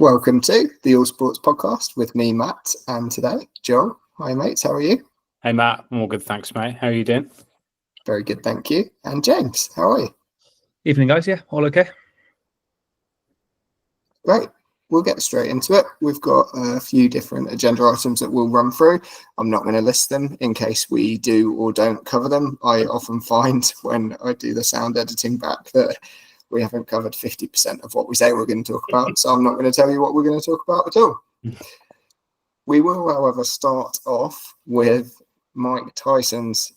Welcome to the All Sports Podcast with me, Matt, and today, Joel. Hi, mates. How are you? Hey, Matt. I'm all good, thanks, mate. How are you doing? Very good, thank you. And James, how are you? Evening, guys. Yeah, all okay? Great. We'll get straight into it. We've got a few different agenda items that we'll run through. I'm not going to list them in case we do or don't cover them. I often find when I do the sound editing back that we haven't covered 50% of what we say we're going to talk about. So I'm not going to tell you what we're going to talk about at all. We will, however, start off with Mike Tyson's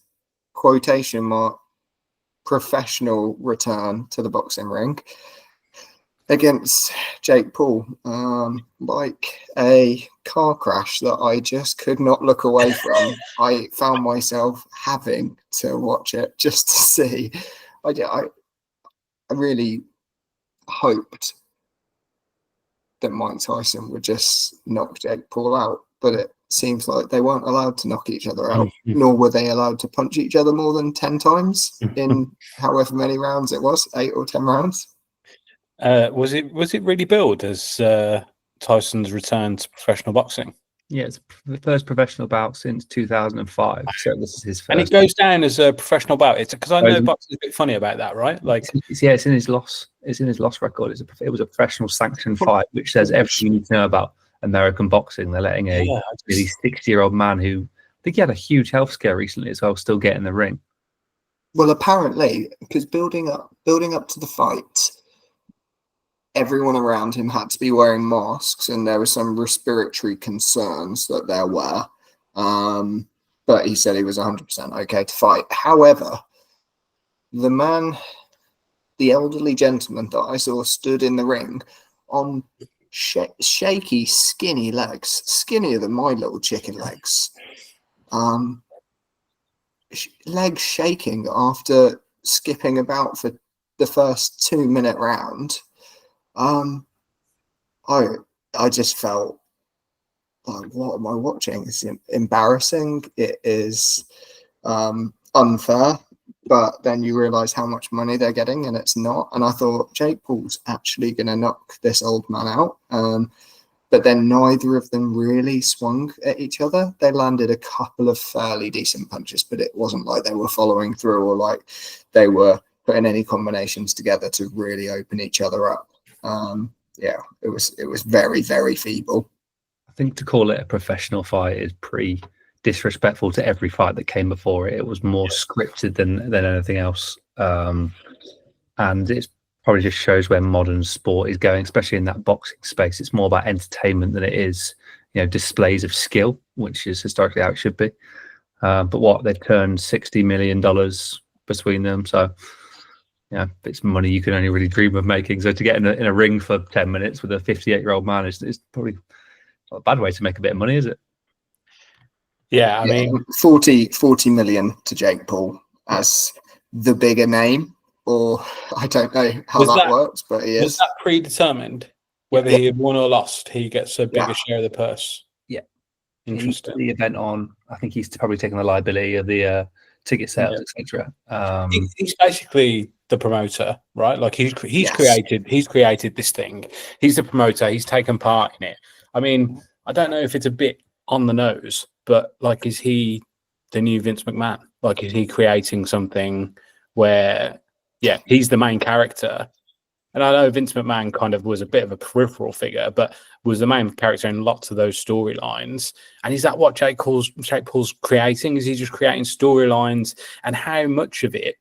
quotation mark professional return to the boxing ring against Jake Paul, like a car crash that I just could not look away from. I found myself having to watch it just to see. I really hoped that Mike Tyson would just knock Jake Paul out, but it seems like they weren't allowed to knock each other out, nor were they allowed to punch each other more than 10 times in however many rounds it was, 8 or 10 rounds. Was it really billed as Tyson's return to professional boxing? Yeah, it's the first professional bout since 2005. So this is his first. And it goes down as a professional bout. It's because I know boxing's a bit funny about that, right? Like, it's in his loss. It's in his loss record. It was a professional sanctioned fight, which says everything you need to know about American boxing. They're letting a nearly 60-year-old man who I think he had a huge health scare recently as well still get in the ring. Well, apparently, because building up to the fight, everyone around him had to be wearing masks, and there were some respiratory concerns that there were. But he said he was 100% okay to fight. However, the elderly gentleman that I saw stood in the ring on shaky, skinny legs, skinnier than my little chicken legs, legs shaking after skipping about for the first 2-minute round. I just felt like, what am I watching? It's embarrassing. It is unfair, but then you realize how much money they're getting, and it's not. And I thought Jake Paul's actually going to knock this old man out. But then neither of them really swung at each other. They landed a couple of fairly decent punches, but it wasn't like they were following through or like they were putting any combinations together to really open each other up. It was very, very feeble. I think to call it a professional fight is pretty disrespectful to every fight that came before it. It was more scripted than anything else. And it probably just shows where modern sport is going, especially in that boxing space. It's more about entertainment than it is, displays of skill, which is historically how it should be. But they've turned $60 million between them. So it's money you can only really dream of making. So to get in a ring for 10 minutes with a 58-year-old man is probably not a bad way to make a bit of money, is it? Yeah, I mean, 40 million to Jake Paul as the bigger name, or I don't know how that works, but he is. Was that predetermined? Whether he had won or lost, he gets a bigger share of the purse. Yeah. Interesting. The event on, I think he's probably taking the liability of the ticket sales, etc. He's basically the promoter, right? Like he's created this thing. He's the promoter. He's taken part in it. I mean, I don't know if it's a bit on the nose, but like, is he the new Vince McMahon? Like, is he creating something where, he's the main character? And I know Vince McMahon kind of was a bit of a peripheral figure, but was the main character in lots of those storylines. And is that what Jake Paul's creating? Is he just creating storylines? And how much of it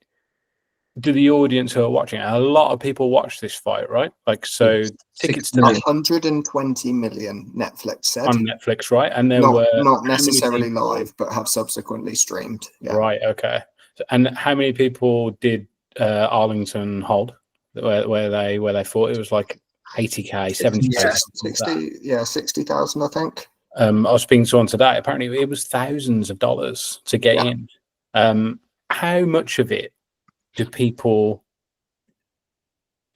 do the audience who are watching? A lot of people watch this fight, right? Like, so tickets to 120 million, Netflix said. On Netflix, right? And there not necessarily live, but have subsequently streamed. Yeah. Right, okay. And how many people did Arlington hold? Where they fought? It was like 80k, 70k, 60,000, I think. I was speaking to someone today. Apparently, it was thousands of dollars to get in. How much of it do people?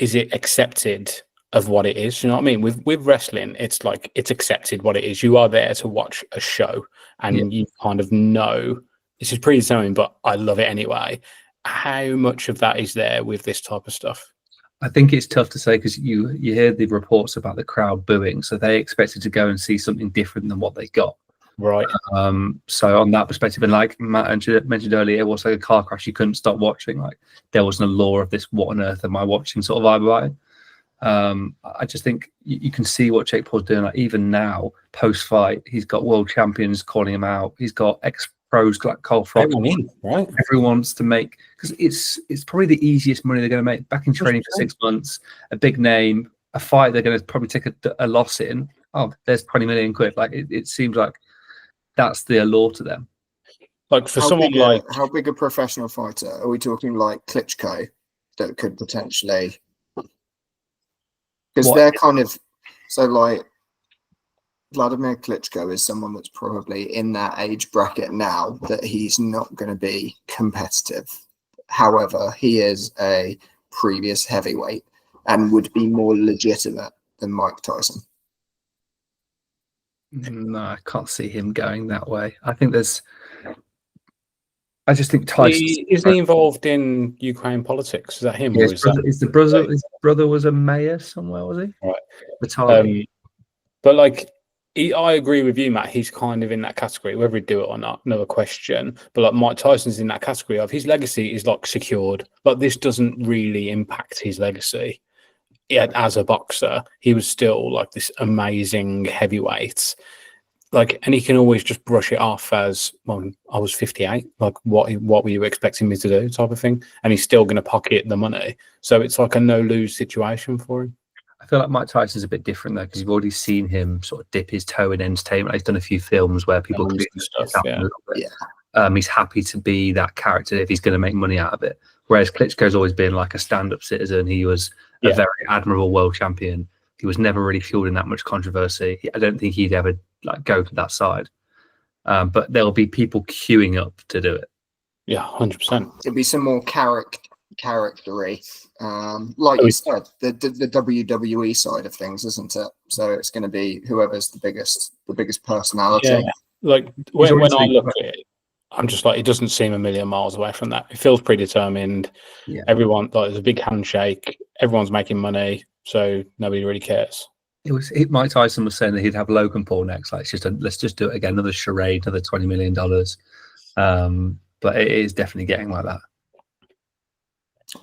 Is it accepted of what it is? You know what I mean? With wrestling, it's like it's accepted what it is. You are there to watch a show, and you kind of know this is predetermined, but I love it anyway. How much of that is there with this type of stuff? I think it's tough to say because you hear the reports about the crowd booing, so they expected to go and see something different than what they got. Right. So on that perspective, and like Matt mentioned earlier, it was like a car crash you couldn't stop watching. Like there was no law of this. What on earth am I watching? Sort of vibe about it. I just think you can see what Jake Paul's doing. Like even now, post fight, he's got world champions calling him out. He's got ex pros like Cole Frock. Right. Everyone wants to make because it's probably the easiest money they're going to make. Back in training for 6 months, a big name, a fight they're going to probably take a loss in. Oh, there's 20 million quid. Like it seems like that's the allure to them. Like for how someone big how big a professional fighter are we talking? Like Klitschko, that could potentially, because they're kind of so like Vladimir Klitschko is someone that's probably in that age bracket now that he's not going to be competitive. However, he is a previous heavyweight and would be more legitimate than Mike Tyson. No, I can't see him going that way. I just think Tyson isn't he involved in Ukraine politics? Is that him? Yeah, or his brother was a mayor somewhere, was he? Right. But like, I agree with you, Matt. He's kind of in that category, whether he'd do it or not, another question. But like Mike Tyson's in that category of his legacy is like secured. But this doesn't really impact his legacy. Yeah, as a boxer, he was still like this amazing heavyweight. Like, and he can always just brush it off as, well, I was 58. Like, what were you expecting me to do, type of thing? And he's still going to pocket the money. So it's like a no-lose situation for him. I feel like Mike Tyson's a bit different though, because you've already seen him sort of dip his toe in entertainment. He's done a few films where people can stuff. He's happy to be that character if he's going to make money out of it. Whereas Klitschko's always been like a stand-up citizen. He was a very admirable world champion. He was never really fueled in that much controversy. I don't think he'd ever like go to that side. But there'll be people queuing up to do it. Yeah, 100%. It'd be some more charactery. Like you said, the WWE side of things, isn't it? So it's going to be whoever's the biggest personality. Yeah. Like when I look at it, I'm just like, it doesn't seem a million miles away from that. It feels predetermined. Yeah. Everyone, like, there's a big handshake. Everyone's making money, so nobody really cares. Mike Tyson was saying that he'd have Logan Paul next. Like, let's just do it again, another charade, another $20 million. But it is definitely getting like that.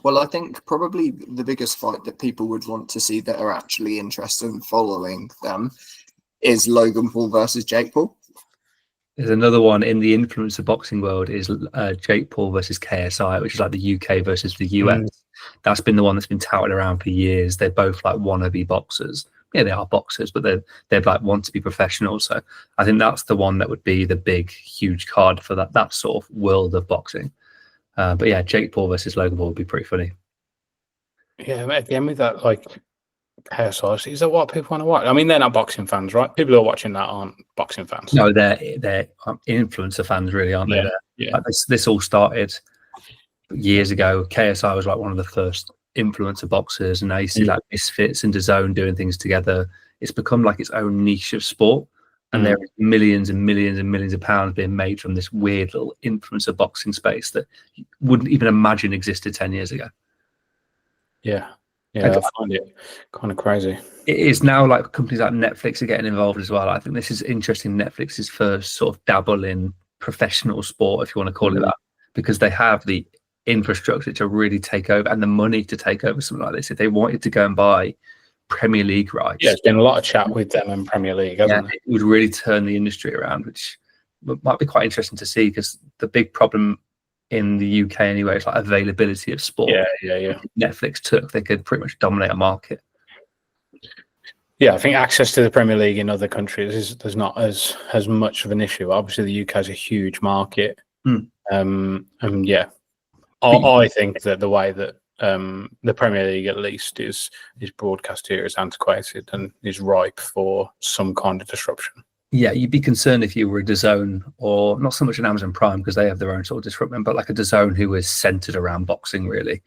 Well, I think probably the biggest fight that people would want to see that are actually interested in following them is Logan Paul versus Jake Paul. There's another one in the influencer boxing world is Jake Paul versus KSI, which is like the UK versus the US. That's been the one that's been touted around for years. They're both like wannabe boxers. Yeah, they are boxers, but they're like want to be professionals. So I think that's the one that would be the big, huge card for that sort of world of boxing. But yeah, Jake Paul versus Logan Paul would be pretty funny. Yeah, again with that, like, KSI, is that what people want to watch? I mean, they're not boxing fans, right? People who are watching that aren't boxing fans. No, they're influencer fans, really, aren't they? Yeah. Like this all started years ago. KSI was like one of the first influencer boxers, and now you see like Misfits and DAZN doing things together. It's become like its own niche of sport, and there are millions and millions and millions of pounds being made from this weird little influencer boxing space that you wouldn't even imagine existed 10 years ago. Yeah, I find it kind of crazy. It is now like companies like Netflix are getting involved as well. I think this is interesting. Netflix's first sort of dabble in professional sport, if you want to call it that, because they have the infrastructure to really take over and the money to take over something like this. If they wanted to go and buy Premier League rights, there's been a lot of chat with them and Premier League, hasn't it would really turn the industry around, which might be quite interesting to see, because the big problem in the UK anyway is like availability of sport. Yeah. Netflix they could pretty much dominate a market. Yeah, I think access to the Premier League in other countries there's not as much of an issue. Obviously, the UK is a huge market. And yeah, I think that the way that the Premier League at least is broadcast here is antiquated and is ripe for some kind of disruption. Yeah, you'd be concerned if you were a DAZN, or not so much an Amazon Prime because they have their own sort of disruption, but like a DAZN who is centered around boxing, really,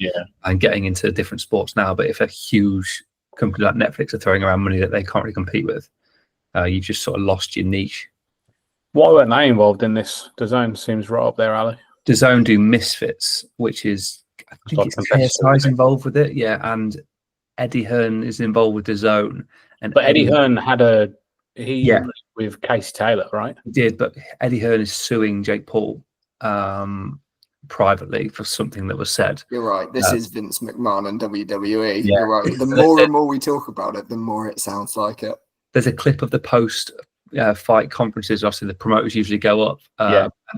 and getting into different sports now. But if a huge company like Netflix are throwing around money that they can't really compete with, you've just sort of lost your niche. Why weren't they involved in this? DAZN seems right up their alley. DAZN do Misfits, which is, I think it's KSI's involved with it, and Eddie Hearn is involved with the zone, but Eddie Hearn had with Casey Taylor, right? He did, but Eddie Hearn is suing Jake Paul privately for something that was said. You're right. This is Vince McMahon and WWE. Yeah. You're right. The more and more we talk about it, the more it sounds like it. There's a clip of the post fight conferences. Obviously, the promoters usually go up.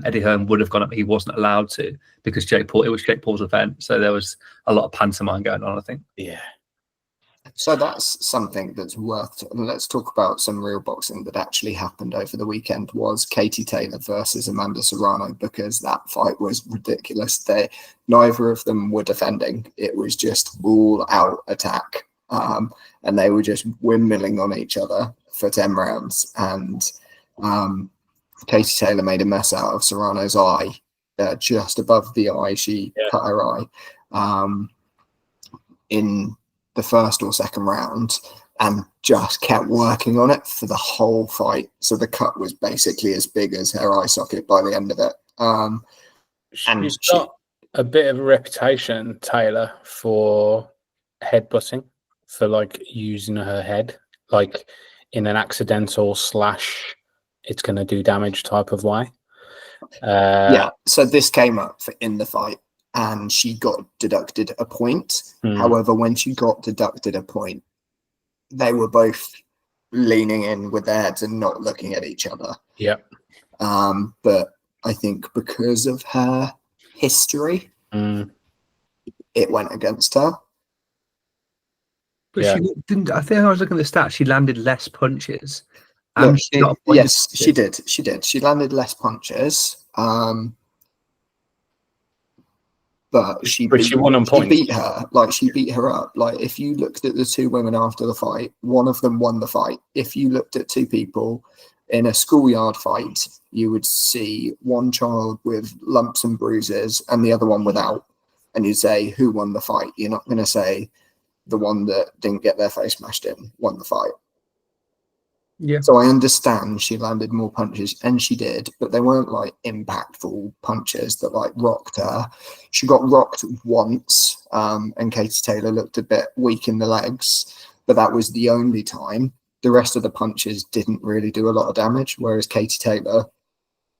Eddie Hearn would have gone up. He wasn't allowed to because it was Jake Paul's event. So there was a lot of pantomime going on, I think. Yeah. So that's something that's worth. Let's talk about some real boxing that actually happened over the weekend. Was Katie Taylor versus Amanda Serrano, because that fight was ridiculous. Neither of them were defending. It was just all out attack, and they were just windmilling on each other for 10 rounds. And Katie Taylor made a mess out of Serrano's eye, just above the eye. She cut her eye in the first or second round, and just kept working on it for the whole fight. So the cut was basically as big as her eye socket by the end of it. She's got a bit of a reputation, Taylor, for headbutting, for like using her head like in an accidental / it's going to do damage type of way. So this came up in the fight, and she got deducted a point. However, when she got deducted a point, they were both leaning in with their heads and not looking at each other. Yeah. But I think because of her history, it went against her. But she didn't. I think I was looking at the stats. She landed less punches. Yes, she did. She did. She landed less punches. But she won on points. She beat her. Like, she beat her up. Like, if you looked at the two women after the fight, one of them won the fight. If you looked at two people in a schoolyard fight, you would see one child with lumps and bruises and the other one without. And you'd say, who won the fight? You're not going to say the one that didn't get their face smashed in won the fight. Yeah. So I understand she landed more punches, and she did, but they weren't like impactful punches that like rocked her. She got rocked once, and Katie Taylor looked a bit weak in the legs, but that was the only time. The rest of the punches didn't really do a lot of damage, whereas Katie Taylor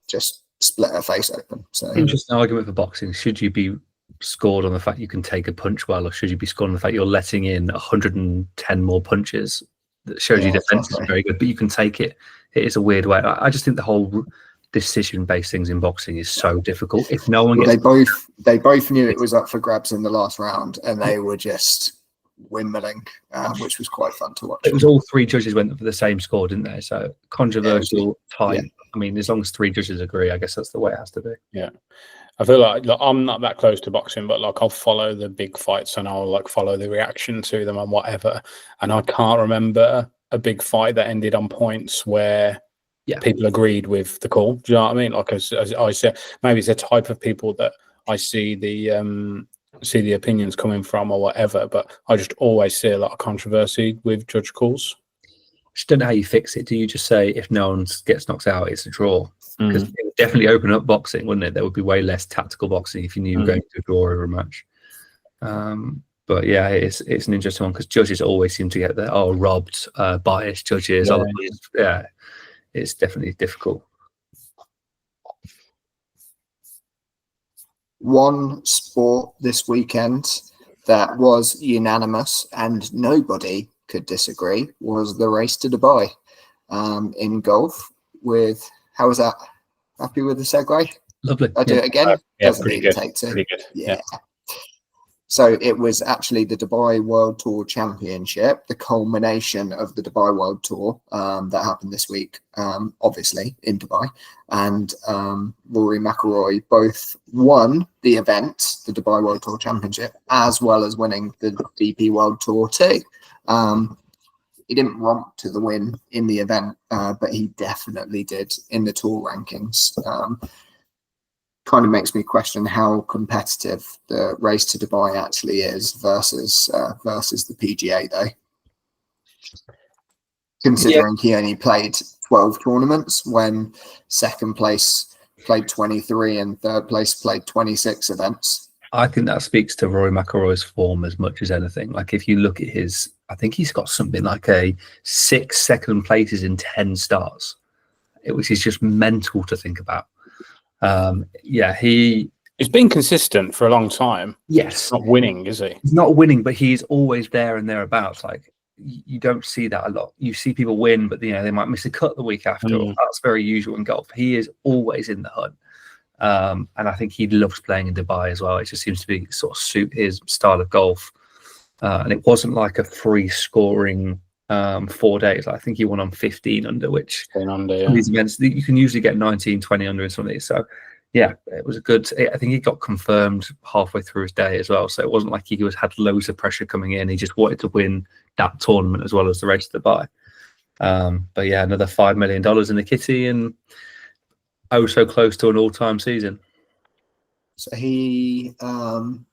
just split her face open. So interesting argument for boxing. Should you be scored on the fact you can take a punch well, or should you be scored on the fact you're letting in 110 more punches? That shows your defense is very good, but you can take it. It is a weird way. I just think the whole decision-based things in boxing is so difficult. If no one they both knew it was up for grabs in the last round, and they were just windmilling, which was quite fun to watch. It was all three judges went for the same score, didn't they? So controversial, tight. Yeah. I mean, as long as three judges agree, I guess that's the way it has to be. Yeah. I feel like I'm not that close to boxing, but like I'll follow the big fights and I'll like follow the reaction to them and whatever. And I can't remember a big fight that ended on points where people agreed with the call. Do you know what I mean? Like as I said, maybe it's a type of people that I see the opinions coming from or whatever. But I just always see a lot of controversy with judge calls. Just don't know how you fix it. Do you just say if no one gets knocked out, it's a draw? Because it would definitely open up boxing, wouldn't it? There would be way less tactical boxing if you knew you were going to draw over a match. But yeah, it's an interesting one because judges always seem to get that robbed, biased judges. It's definitely difficult. One sport this weekend that was unanimous and nobody could disagree was the race to Dubai in golf. With how was that? Happy with the segue? Lovely. I'll do it again. Doesn't pretty need good. to take two. Pretty good. Yeah. So it was actually the Dubai World Tour Championship, the culmination of the Dubai World Tour that happened this week, obviously in Dubai. And Rory McIlroy both won the event, the Dubai World Tour Championship, as well as winning the DP World Tour too. He didn't romp to the win in the event, but he definitely did in the tour rankings. Kind of makes me question how competitive the race to Dubai actually is versus the PGA, though. Considering he only played 12 tournaments when second place played 23 and third place played 26 events. I think that speaks to Rory McIlroy's form as much as anything. Like if you look at I think he's got something like 6 second places in 10 starts, which is just mental to think about. He's been consistent for a long time. Yes, He's not winning, is he? He's not winning, but he's always there and thereabouts. Like you don't see that a lot. You see people win, but they might miss a cut the week after. That's very usual in golf. He is always in the hunt. And I think he loves playing in Dubai as well. It just seems to be sort of suit his style of golf. And it wasn't like a free scoring 4 days. I think he won on 15 under, which these events you can usually get 19, 20 under in some of these. So yeah, it was a good. I think he got confirmed halfway through his day as well. So it wasn't like he had loads of pressure coming in. He just wanted to win that tournament as well as the race to Dubai. But yeah, another $5 million in the kitty and so close to an all-time season. So he's won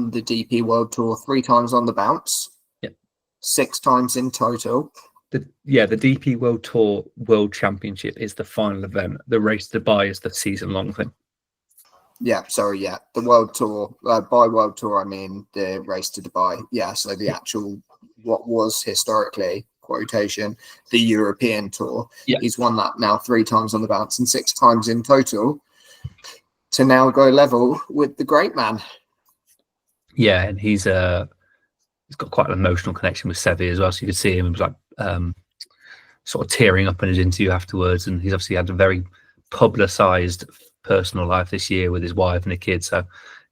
the DP World Tour 3 times on the bounce. Yep. 6 times in total. The DP World Tour World Championship is the final event. The race to Dubai is the season-long thing. Yeah, sorry, yeah. The World Tour, by World Tour, I mean the race to Dubai. Yeah, so the actual, what was historically, quotation, the European Tour. Yeah. He's won that now 3 times on the bounce and 6 times in total to now go level with the great man. Yeah, and he's got quite an emotional connection with Seve as well. So you could see him, he was like sort of tearing up in his interview afterwards, and he's obviously had a very publicized personal life this year with his wife and a kid. So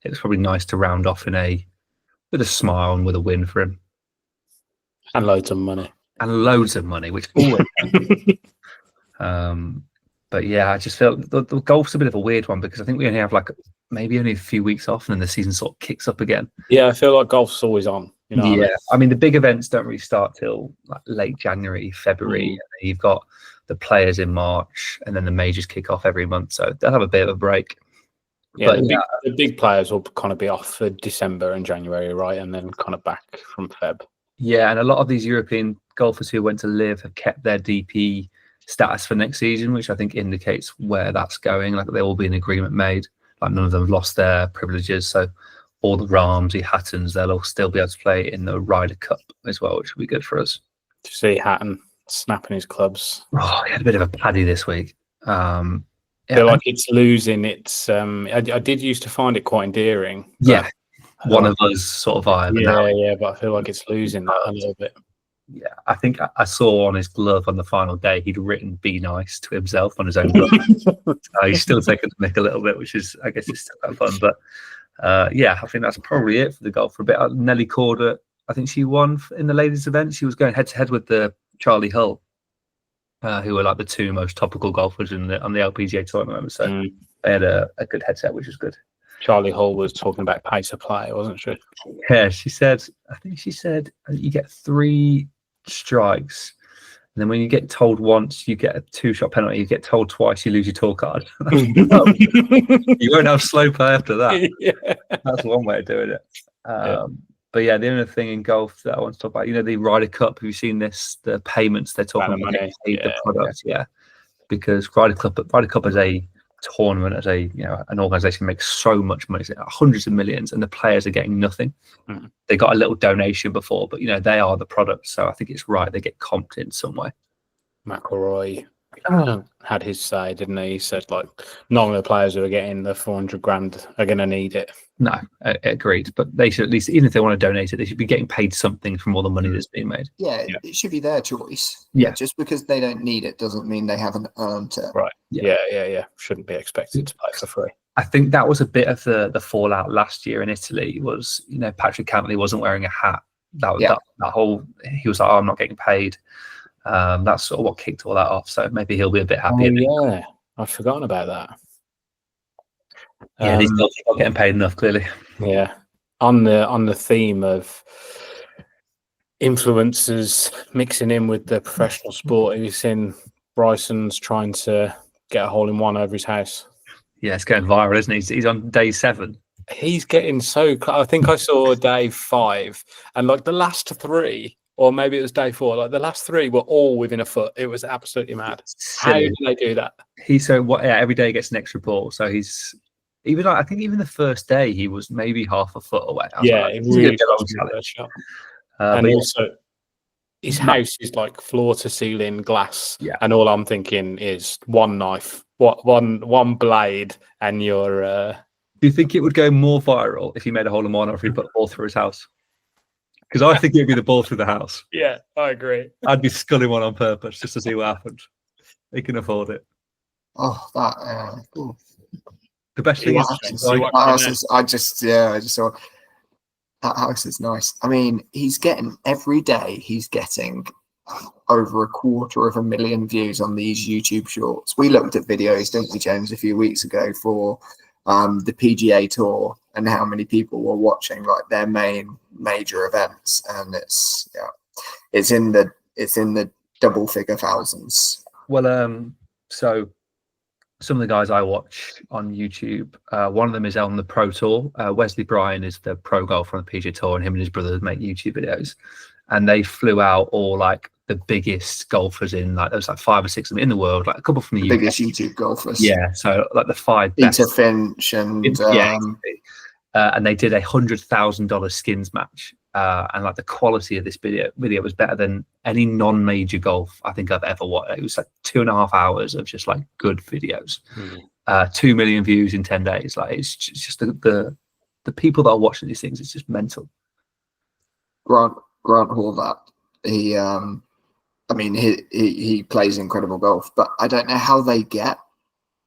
it was probably nice to round off with a smile and with a win for him. And loads of money. Which always. But yeah, I just feel the golf's a bit of a weird one because I think we only have maybe only a few weeks off and then the season sort of kicks up again. Yeah, I feel like golf's always on. Yeah, I mean the big events don't really start till late January, February. And then you've got the players in March, and then the majors kick off every month, so they'll have a bit of a break. Yeah, but the big players will kind of be off for December and January, right, and then kind of back from Feb. Yeah, and a lot of these European golfers who went to live have kept their DP status for next season, which I think indicates where that's going. Like there will be an agreement made. Like none of them have lost their privileges, so all the Rahms, the Hattons, they'll all still be able to play in the Ryder Cup as well, which will be good for us. Did you see Hatton snapping his clubs? Oh, he had a bit of a paddy this week. I feel like it's losing its. I did used to find it quite endearing. Yeah, one of us sort of vibe. Yeah, but I feel like it's losing that a little bit. Yeah, I think I saw on his glove on the final day he'd written "Be nice" to himself on his own glove. He's still taking the mick a little bit, which is, I guess, it's still quite fun. But yeah, I think that's probably it for the golf for a bit. Nelly Corder, I think she won in the ladies' event. She was going head to head with the Charlie Hull, who were like the 2 most topical golfers on the LPGA tour at the moment. So they had a good headset, which was good. Charlie Hull was talking about pace of play, wasn't she? Yeah, she said you get 3 strikes, and then when you get told once, you get a 2-shot penalty. You get told twice, you lose your tour card. You won't have slow play after that. Yeah. That's one way of doing it. But yeah, the other thing in golf that I want to talk about, the Ryder Cup. Have you seen this? The payments they're talking about, the product, because Ryder Cup as a tournament, as an organisation, makes so much money, hundreds of millions, and the players are getting nothing. They got a little donation before, but they are the product, so I think it's right they get comped in some way. McIlroy had his say, didn't he? He said none of the players who are getting the 400 grand are going to need it. No, agreed. But they should at least, even if they want to donate it, they should be getting paid something from all the money that's being made. Yeah, it should be their choice. Yeah, just because they don't need it doesn't mean they haven't earned it. Right. Yeah. Shouldn't be expected to play for free. I think that was a bit of the fallout last year in Italy. Was Patrick Cantley wasn't wearing a hat. That whole, he was like, "Oh, I'm not getting paid." That's sort of what kicked all that off. So maybe he'll be a bit happier. Yeah, I've forgotten about that. Yeah, he's not getting paid enough, clearly. Yeah, on the theme of influencers mixing in with the professional sport, have you seen Bryson's trying to get a hole-in-one over his house? Yeah, it's going viral, isn't he? He's on day 7. He's getting so. I think I saw day 5, and the last 3. Or maybe it was day 4. The last 3 were all within a foot. It was absolutely mad. How do they do that? Every day he gets an extra ball. So he's Even I think even the first day he was maybe half a foot away. I was Yeah, like, it "This is gonna really be a long was the challenge." first shot. But And yeah, also, his house is like floor to ceiling glass, Yeah. and all I'm thinking is one knife, one blade, and you're. do you think it would go more viral if he made a hole in one or if he put a ball through his house? Because I think it'd be the ball through the house. Yeah, I agree. I'd be sculling one on purpose just to see what happens. He can afford it. Oh, that. Cool. The best thing Yeah, is, see like, what- That house is, I just saw that house is nice. I mean, he's getting every day. He's getting over 250,000 views on these YouTube shorts. We looked at videos, didn't we, James, a few weeks ago for the PGA Tour and how many people were watching like their main major events, and it's in the double figure thousands. well, so some of the guys I watch on YouTube, one of them is on the Pro Tour. Wesley Bryan is the pro golfer on the PGA Tour, and him and his brother make YouTube videos. And they flew out all like the biggest golfers in, like there's like 5 or 6 of them in the world, like a couple from the UK. Biggest YouTube golfers. Yeah, so like the 5 best. Peter Finch and Exactly. And they did $100,000 skins match. And like the quality of this video was better than any non-major golf I think I've ever watched. It was like 2.5 hours of just like good videos. 2 million views in 10 days. Like it's just the people that are watching these things. It's just mental. Grant Horvat. He I mean he plays incredible golf, but I don't know how they get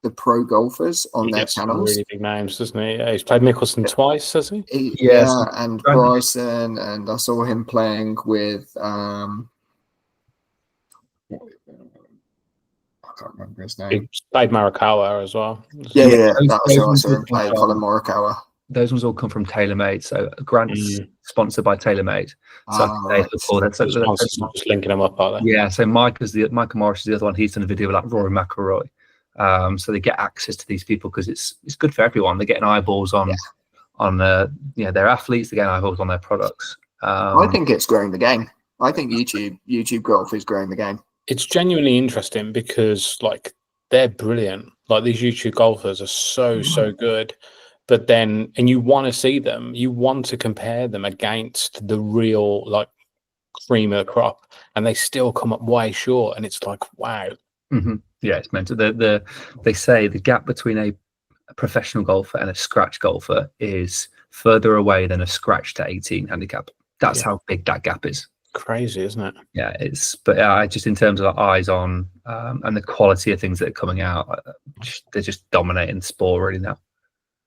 the pro golfers on their channels. Really big names, doesn't he? Yeah, he's played Mickelson twice, has he? Yeah, and Bryson, and I saw him playing with I can't remember his name. He played Morikawa as well. Yeah. That's who I saw him play, Colin Morikawa. Those ones all come from TaylorMade. So Grant's sponsored by TaylorMade. So just linking them up, are they? Yeah. So Michael Morris is the other one. He's done a video with like Rory McIlroy. So they get access to these people because it's good for everyone. They're getting eyeballs on their athletes. They're getting eyeballs on their products. I think it's growing the game. I think YouTube golf is growing the game. It's genuinely interesting because like they're brilliant. Like these YouTube golfers are so good. But then, and you want to see them, you want to compare them against the real like cream of the crop, and they still come up way short. And it's like, wow. Mm-hmm. Yeah, it's meant to. They say the gap between a professional golfer and a scratch golfer is further away than a scratch to 18 handicap. That's how big that gap is. Crazy, isn't it? Yeah, but just in terms of eyes on and the quality of things that are coming out, they're just dominating the sport really now.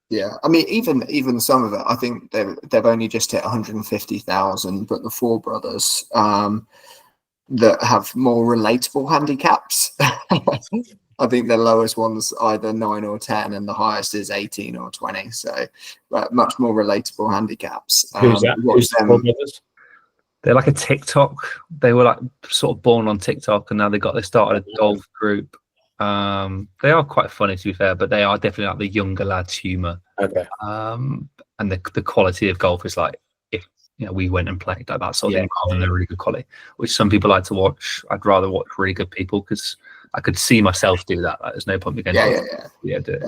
Yeah, I mean, even some of it, I think they've only just hit 150,000, but the four brothers that have more relatable handicaps, I think the lowest one's either 9 or 10, and the highest is 18 or 20. So, much more relatable handicaps. Who's that? Who's the four brothers? They're like a TikTok. They were like sort of born on TikTok, and now they started a golf group. They are quite funny, to be fair, but they are definitely like the younger lads' humor. Okay. And the quality of golf is like, if we went and played like that sort of thing, rather than the really good quality, which some people like to watch. I'd rather watch really good people because I could see myself do that. Like, there's no point me going. Yeah, do it.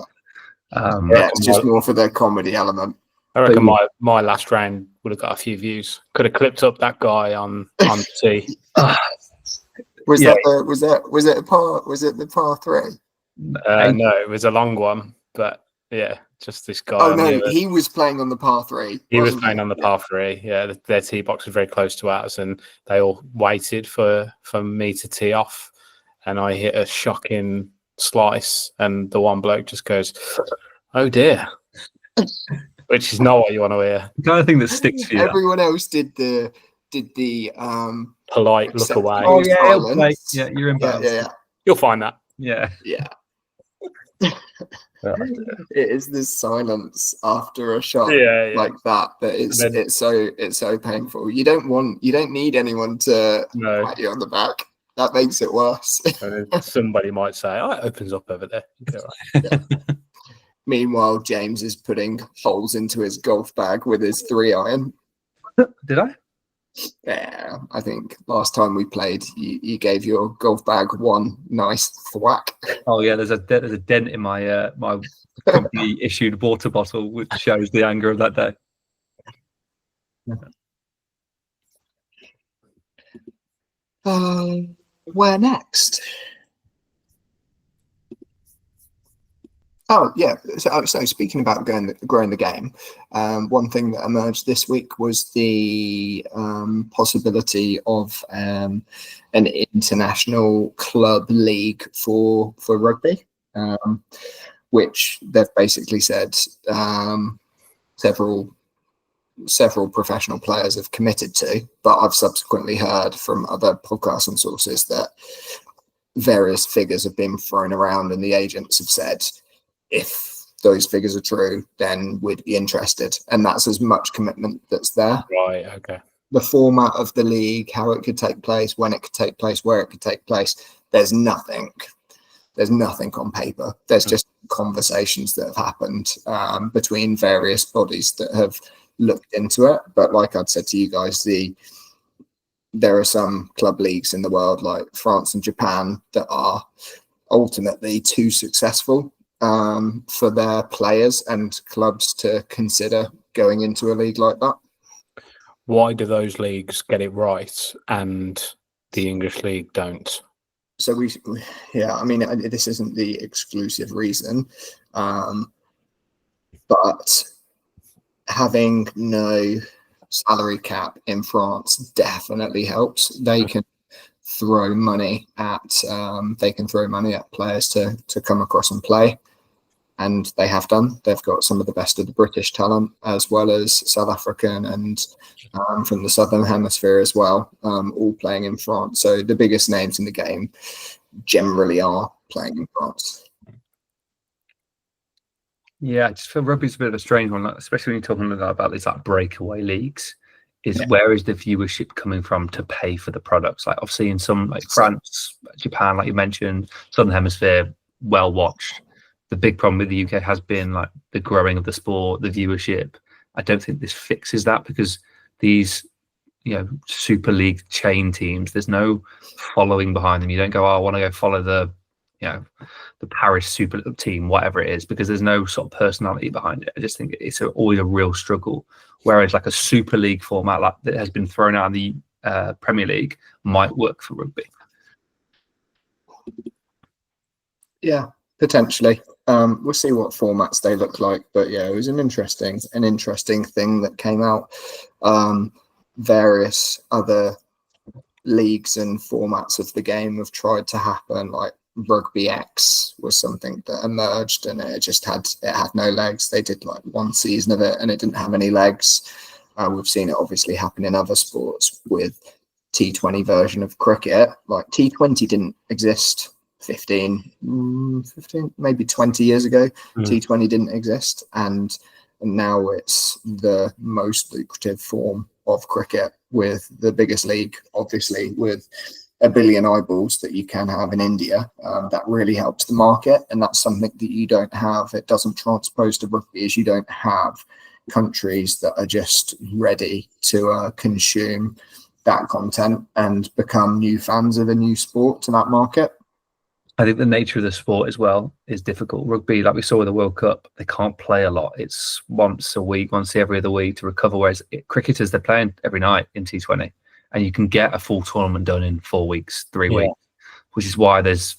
It's just more for the comedy element. I reckon my last round would have got a few views. Could have clipped up that guy on tee. Was it the par 3? No, it was a long one, but yeah, just this guy. Oh no, he was playing on the par 3. He was playing on the par 3. Yeah, their tee box was very close to ours, and they all waited for me to tee off, and I hit a shocking slice, and the one bloke just goes, "Oh dear," which is not what you want to hear. The kind of thing that sticks to you. Everyone else did the polite look away. Oh yeah, you're in bounds. Yeah. You'll find that. Yeah. It is this silence after a shot like that it's so painful. You don't need anyone to pat you on the back. That makes it worse. Somebody might say, "Oh, it opens up over there." Right. Meanwhile, James is putting holes into his golf bag with his 3-iron. Did I? Yeah, I think last time we played, you gave your golf bag one nice thwack. Oh yeah, there's a dent in my my company issued water bottle, which shows the anger of that day. Where next? Oh yeah. So speaking about growing the game, one thing that emerged this week was the possibility of an international club league for rugby, which they've basically said several professional players have committed to. But I've subsequently heard from other podcasts and sources that various figures have been thrown around, and the agents have said, if those figures are true, then we'd be interested. And that's as much commitment that's there. Right, okay. The format of the league, how it could take place, when it could take place, where it could take place, there's nothing on paper. There's just conversations that have happened between various bodies that have looked into it. But like I'd said to you guys, there are some club leagues in the world like France and Japan that are ultimately too successful for their players and clubs to consider going into a league like that. Why do those leagues get it right and the English league don't? So I mean, this isn't the exclusive reason, but having no salary cap in France definitely helps. They can throw money at players to come across and play. And they have done. They've got some of the best of the British talent, as well as South African and from the Southern Hemisphere as well, all playing in France. So the biggest names in the game generally are playing in France. Yeah, I just feel rugby's a bit of a strange one, especially when you're talking about these like breakaway leagues. Where is the viewership coming from to pay for the products? Like obviously in some like France, Japan, like you mentioned, Southern Hemisphere, well watched. The big problem with the UK has been like the growing of the sport, the viewership. I don't think this fixes that because these, Super League chain teams, there's no following behind them. You don't go, I want to go follow the Paris Super team, whatever it is, because there's no sort of personality behind it. I just think it's always a real struggle. Whereas like a Super League format like that has been thrown out of the Premier League might work for rugby. Yeah, potentially. We'll see what formats they look like, but yeah, it was an interesting thing that came out. Various other leagues and formats of the game have tried to happen. Like Rugby X was something that emerged, and it had no legs. They did like one season of it, and it didn't have any legs. We've seen it obviously happen in other sports with T20 version of cricket. Like T20 didn't exist 15, maybe 20 years ago. T20 didn't exist, and now it's the most lucrative form of cricket, with the biggest league, obviously, with 1 billion eyeballs that you can have in India. That really helps the market, and that's something that you don't have. It doesn't transpose to rugby, as you don't have countries that are just ready to consume that content and become new fans of a new sport to that market. I think the nature of the sport as well is difficult. Rugby, like we saw with the World Cup, they can't play a lot. It's once a week, once every other week to recover. Whereas cricketers, they're playing every night in T20, and you can get a full tournament done in 4 weeks, 3 weeks, which is why there's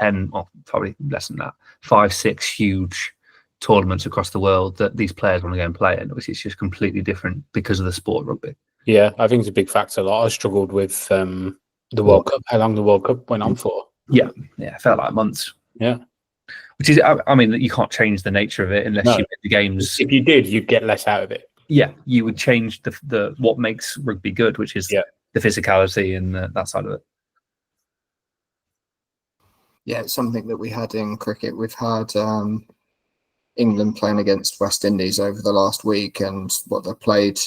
10, or probably less than that, 5, 6 huge tournaments across the world that these players want to go and play in. Obviously, it's just completely different because of the sport of rugby. Yeah, I think it's a big factor. I struggled with the World Cup, how long the World Cup went on for. Yeah, it felt like months. Yeah. Which is, I mean, you can't change the nature of it unless you make the games. If you did, you'd get less out of it. Yeah, you would change the what makes rugby good, which is the physicality and that side of it. Yeah, it's something that we had in cricket. We've had England playing against West Indies over the last week, and what they played.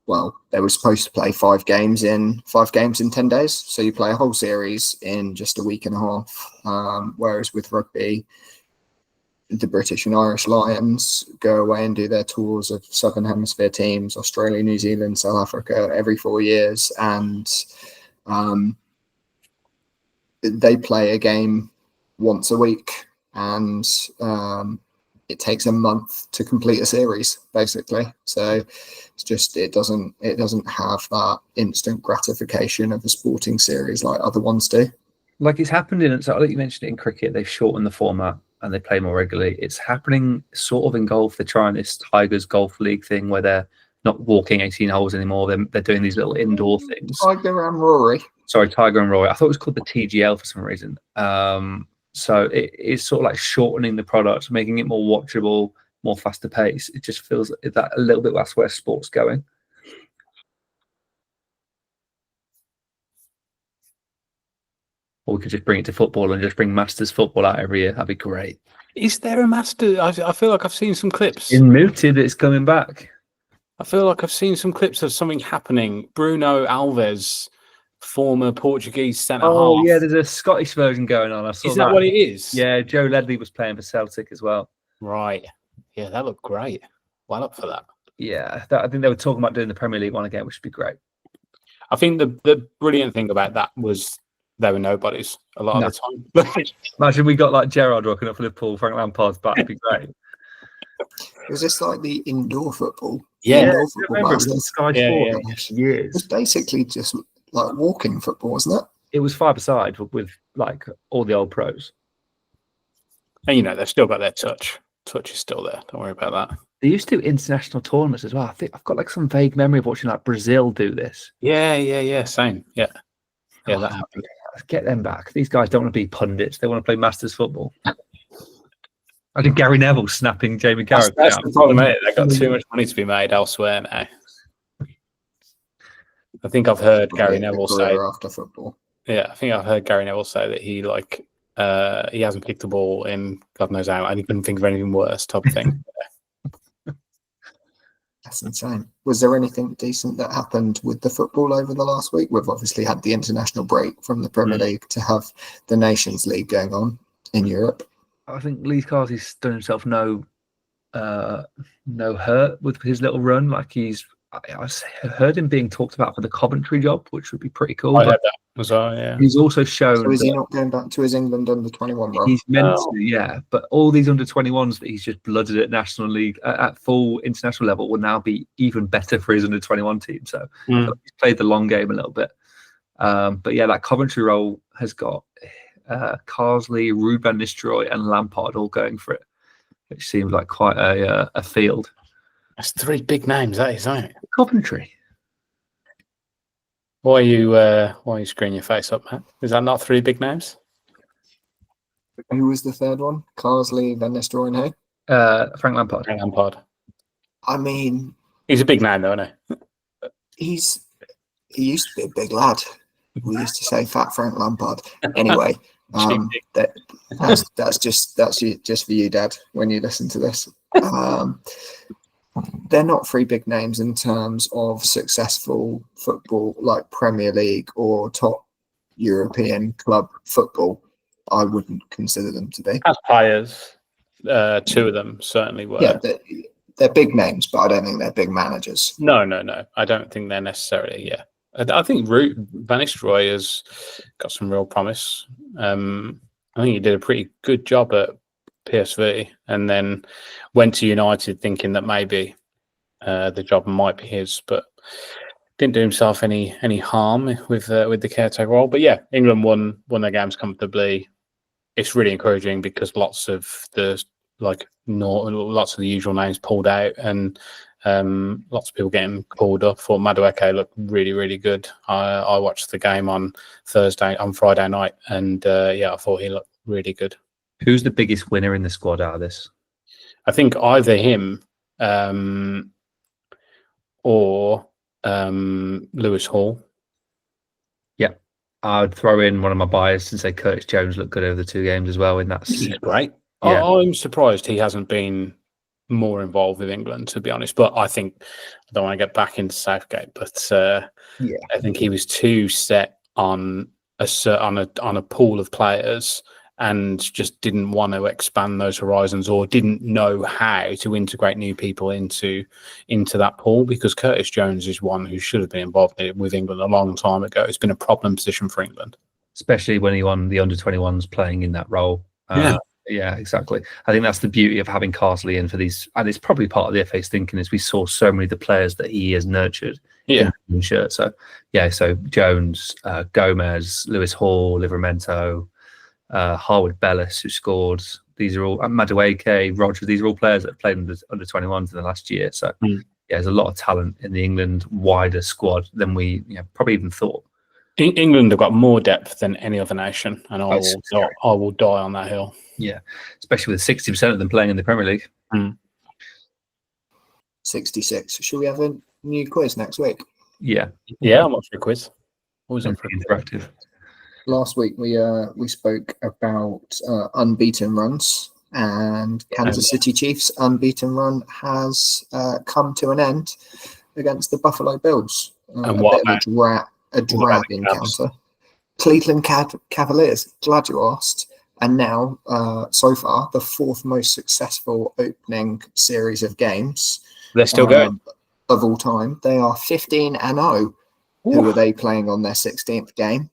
Well, they were supposed to play 5 games in 10 days. So you play a whole series in just a week and a half. Whereas with rugby, the British and Irish Lions go away and do their tours of Southern Hemisphere teams, Australia, New Zealand, South Africa, every 4 years, and they play a game once a week, and it takes a month to complete a series, basically. So it's just it doesn't have that instant gratification of a sporting series like other ones do. Like it's happened in, so I think you mentioned it in cricket, they've shortened the format and they play more regularly. It's happening sort of in golf. They're trying this Tigers Golf League thing where they're not walking 18 holes anymore. They're doing these little indoor things. Tiger and Rory. Sorry, Tiger and Rory. I thought it was called the TGL for some reason. So it is sort of like shortening the product, making it more watchable, more faster pace. It just feels that a little bit that's where sport's going. Or we could just bring it to football and just bring Masters football out every year. That'd be great. Is there a Master? I feel like I've seen some clips. In Mooted, it's coming back. I feel like I've seen some clips of something happening. Bruno Alves, former Portuguese centre half. Oh, yeah, there's a Scottish version going on. I saw Is that what it is? Yeah, Joe Ledley was playing for Celtic as well. Right. Yeah, that looked great. Well up for that. Yeah, I think they were talking about doing the Premier League one again, which would be great. I think the brilliant thing about that was they were nobodies a lot of the time. Imagine we got like Gerrard rocking up for Liverpool, Frank Lampard's back. It'd be great. Was this like the indoor football? Yeah, indoor football Masters. Sky Sport years. It was basically just like walking football, wasn't it? It was 5-a-side with like all the old pros. And they've still got their touch. Touch is still there. Don't worry about that. They used to do international tournaments as well. I think I've got like some vague memory of watching like Brazil do this. Yeah. Same. Yeah, that happened. Get them back. These guys don't want to be pundits. They want to play Masters football. I think Gary Neville snapping Jamie Carragher. That's the problem, mate. They've got too much money to be made elsewhere now. I think I've heard Gary Neville say after football. Yeah, I think I've heard Gary Neville say that he he hasn't kicked the ball in God knows how, and he couldn't think of anything worse, type of thing. That's insane. Was there anything decent that happened with the football over the last week? We've obviously had the international break from the Premier League to have the Nations League going on in Europe. I think Lee Carsey's done himself no hurt with his little run. Like I heard him being talked about for the Coventry job, which would be pretty cool. I heard that as well, yeah. He's also shown. So is he not going back to his England under-21 role? He's meant to, yeah. But all these under-21s that he's just blooded at National League, at full international level, will now be even better for his under-21 team. So he's played the long game a little bit. But yeah, that Coventry role has got Carsley, Ruben Nistelrooy and Lampard all going for it, which seems like quite a field. That's 3 big names, that is, isn't it? Coventry. Why are you screwing your face up, Matt? Is that not 3 big names? Who was the third one? Carsley, Van Nistelrooy, and who? Frank Lampard. Frank Lampard. I mean, he's a big name, though, isn't he? He used to be a big lad. We used to say Fat Frank Lampard. Anyway, that's just for you, Dad, when you listen to this. They're not 3 big names in terms of successful football, like Premier League or top European club football. I wouldn't consider them to be. As players, 2 of them certainly were. Yeah, they're big names, but I don't think they're big managers. No. I don't think they're necessarily, yeah. I think Van Nistelrooy has got some real promise. I think he did a pretty good job at PSV and then went to United thinking that maybe the job might be his, but didn't do himself any harm with the caretaker role. But yeah, England won their games comfortably. It's really encouraging because lots of the usual names pulled out and lots of people getting called up. For Madueke looked really, really good. I watched the game on Friday night, and I thought he looked really good. Who's the biggest winner in the squad out of this? I think either him or Lewis Hall. Yeah, I'd throw in one of my buyers and say Curtis Jones looked good over the 2 games as well. He's great. Yeah. I'm surprised he hasn't been more involved with England, to be honest. But I think I don't want to get back into Southgate, but I think he was too set on a pool of players and just didn't want to expand those horizons or didn't know how to integrate new people into that pool, because Curtis Jones is one who should have been involved with England a long time ago. It's been a problem position for England. Especially when he won the under-21s playing in that role. Yeah, exactly. I think that's the beauty of having Carsley in for these, and it's probably part of the FA's thinking, is we saw so many of the players that he has nurtured in the shirt. So yeah, so Jones, Gomez, Lewis Hall, Livramento, Harwood Bellis, who scored. These are all Madueke, Roger. These are all players that have played under 21s in the last year. So yeah, there's a lot of talent in the England wider squad than we probably even thought. England have got more depth than any other nation, and I will die on that hill. Yeah, especially with 60% of them playing in the Premier League. 66. Should we have a new quiz next week? Yeah, I'm up for a quiz. Always up for interactive. Last week we spoke about unbeaten runs, and Kansas City Chiefs' unbeaten run has come to an end against the Buffalo Bills. And what a drab encounter. Cleveland Cavaliers, glad you asked. And now, so far, the fourth most successful opening series of games. They're still going. Of all time. They are 15-0. Who are they playing on their 16th game?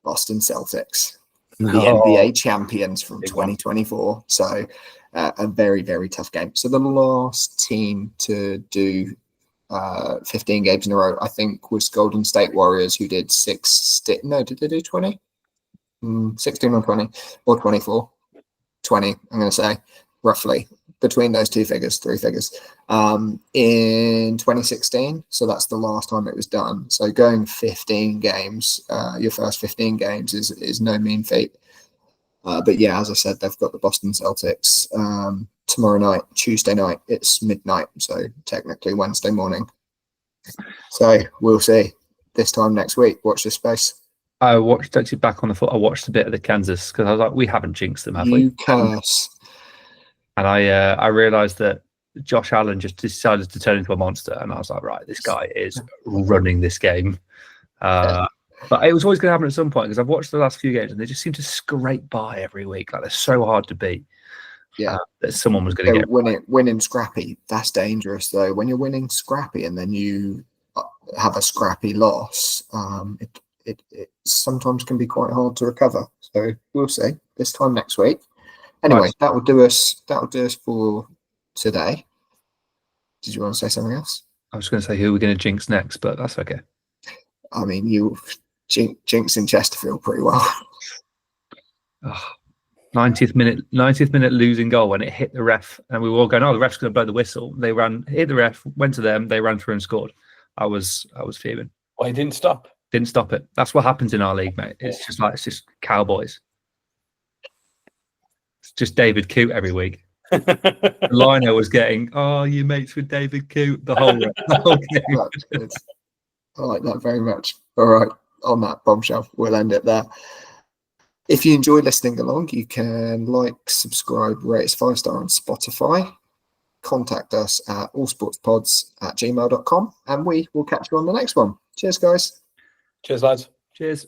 Boston Celtics, the NBA champions from 2024. So a very, very tough game. So the last team to do 15 games in a row, I think, was Golden State Warriors, who did did they do 20? 16 or 20 or 24? 20, I'm going to say, roughly, between those three figures, in 2016. So that's the last time it was done. So going 15 games, your first 15 games is no mean feat. But yeah, as I said, they've got the Boston Celtics tomorrow night, Tuesday night. It's midnight, so technically Wednesday morning. So we'll see this time next week. Watch this space. I watched, actually back on the foot, I watched a bit of the Kansas because I was like, we haven't jinxed them, have we? You curse. And I realised that Josh Allen just decided to turn into a monster. And I was like, right, this guy is running this game. But it was always going to happen at some point because I've watched the last few games and they just seem to scrape by every week. Like they're so hard to beat. Yeah. That someone was going to get winning scrappy. That's dangerous though. When you're winning scrappy and then you have a scrappy loss, it sometimes can be quite hard to recover. So we'll see this time next week. Anyway, Nice. that will do us for today. Did you want to say something else? I was going to say who we're going to jinx next, but that's okay. I mean, you jinxing Chesterfield pretty well. 90th minute losing goal when it hit the ref, and we were all going, "Oh, the ref's going to blow the whistle." They hit the ref, went to them, they ran through and scored. I was fuming. Well, he didn't stop. Didn't stop it. That's what happens in our league, mate. It's just Cowboys. It's just David Coote every week. Lino was getting, "Oh, you mates with David Coote," the whole game. I like that very much. All right, on that bombshell, we'll end it there. If you enjoy listening along, you can like, subscribe, rate us 5-star on Spotify. Contact us at allsportspods@gmail.com, and we will catch you on the next one. Cheers, guys. Cheers, lads. Cheers.